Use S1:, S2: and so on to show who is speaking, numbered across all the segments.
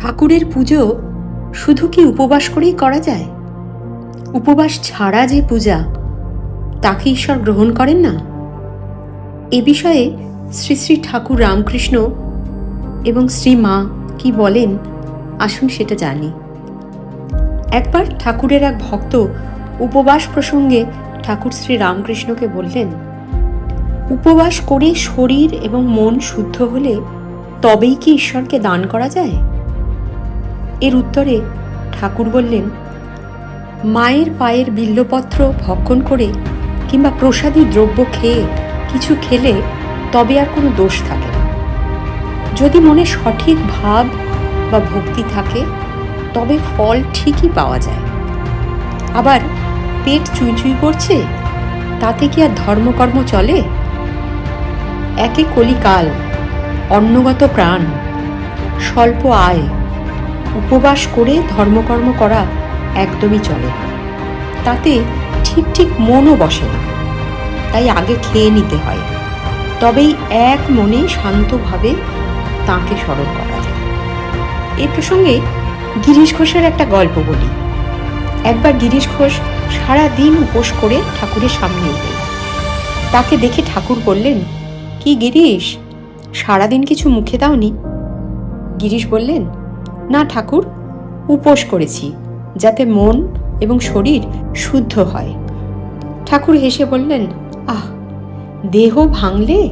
S1: ঠাকুরের পুজো শুধু কি উপবাস করেই করা যায়? উপবাস ছাড়া যে পূজা, তাকে ঈশ্বর গ্রহণ করেন না? এ বিষয়ে শ্রী শ্রী ঠাকুর রামকৃষ্ণ এবং শ্রী মা কি বলেন, আসুন সেটা জানি। একবার ঠাকুরের এক ভক্ত উপবাস প্রসঙ্গে ঠাকুর শ্রী রামকৃষ্ণকে বললেন, উপবাস করে শরীর এবং মন শুদ্ধ হলে তবেই কি ঈশ্বরকে দান করা যায়? এর উত্তরে ঠাকুর বললেন, মায়ের পায়ের বিল্বপত্র ভক্ষণ করে কিংবা প্রসাদী দ্রব্য খেয়ে কিছু খেলে তবে আর কোনো দোষ থাকে না। যদি মনে সঠিক ভাব বা ভক্তি থাকে তবে ফল ঠিকই পাওয়া যায়। আবার পেট চুইচুই করছে, তাতে কি আর ধর্মকর্ম চলে? একে কলিকাল, অন্নগত প্রাণ, স্বল্প আয়, উপবাস করে ধর্মকর্ম করা একদমই চলে না। তাতে ঠিক ঠিক মনও বসে না। তাই আগে খেয়ে নিতে হয়, তবেই এক মনে শান্তভাবে তাঁকে স্মরণ করা যায়। এ প্রসঙ্গে গিরিশ ঘোষের একটা গল্প বলি। একবার গিরিশ ঘোষ সারা দিন উপোস করে ঠাকুরের সামনে এলেন। তাকে দেখে ঠাকুর বললেন, কি গিরিশ, সারাদিন কিছু মুখে দাওনি? গিরিশ বললেন, না ঠাকুর, উপোস করেছি যাতে মন এবং শরীর শুদ্ধ হয়। ঠাকুর হেসে বললেন, আহ, দেহ ভাঙলে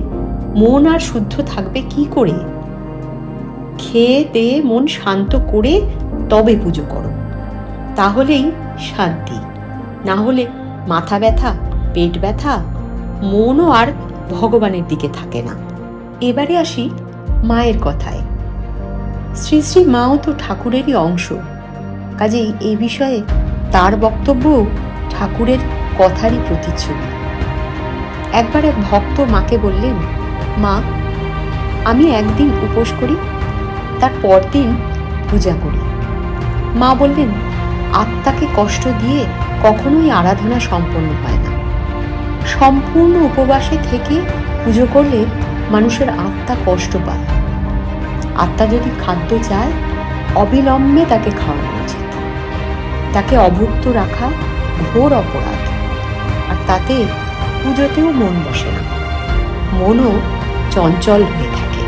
S1: মন আর শুদ্ধ থাকবে কি করে? খেয়ে দেয়ে মন শান্ত করে তবে পুজো করো, তাহলেই শান্তি। না হলে মাথা ব্যথা, পেট ব্যথা, মনও আর ভগবানের দিকে থাকে না। এবারে আসি মায়ের কথায়। শ্রী শ্রী মাও তো ঠাকুরেরই অংশ, কাজেই এই বিষয়ে তার বক্তব্য ঠাকুরের কথারই প্রতিচ্ছবি। একবার এক ভক্ত মাকে বললেন, মা, আমি একদিন উপোস করি, তার পরদিন পূজা করি। মা বললেন, আত্মাকে কষ্ট দিয়ে কখনোই আরাধনা সম্পন্ন হয় না। সম্পূর্ণ উপবাসে থেকে পুজো করলে মানুষের আত্মা কষ্ট পায়। আত্মা যদি খাদ্য চায়, অবিলম্বে তাকে খাওয়ানো উচিত। তাকে অভুক্ত রাখা ঘোর অপরাধ। আর তাতে পুজোতেও মন বসে না, মনও চঞ্চল হয়ে থাকে।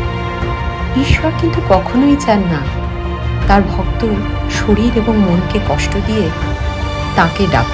S1: ঈশ্বর কিন্তু কখনোই চান না তার ভক্ত শরীর এবং মনকে কষ্ট দিয়ে তাকে ডাকুক।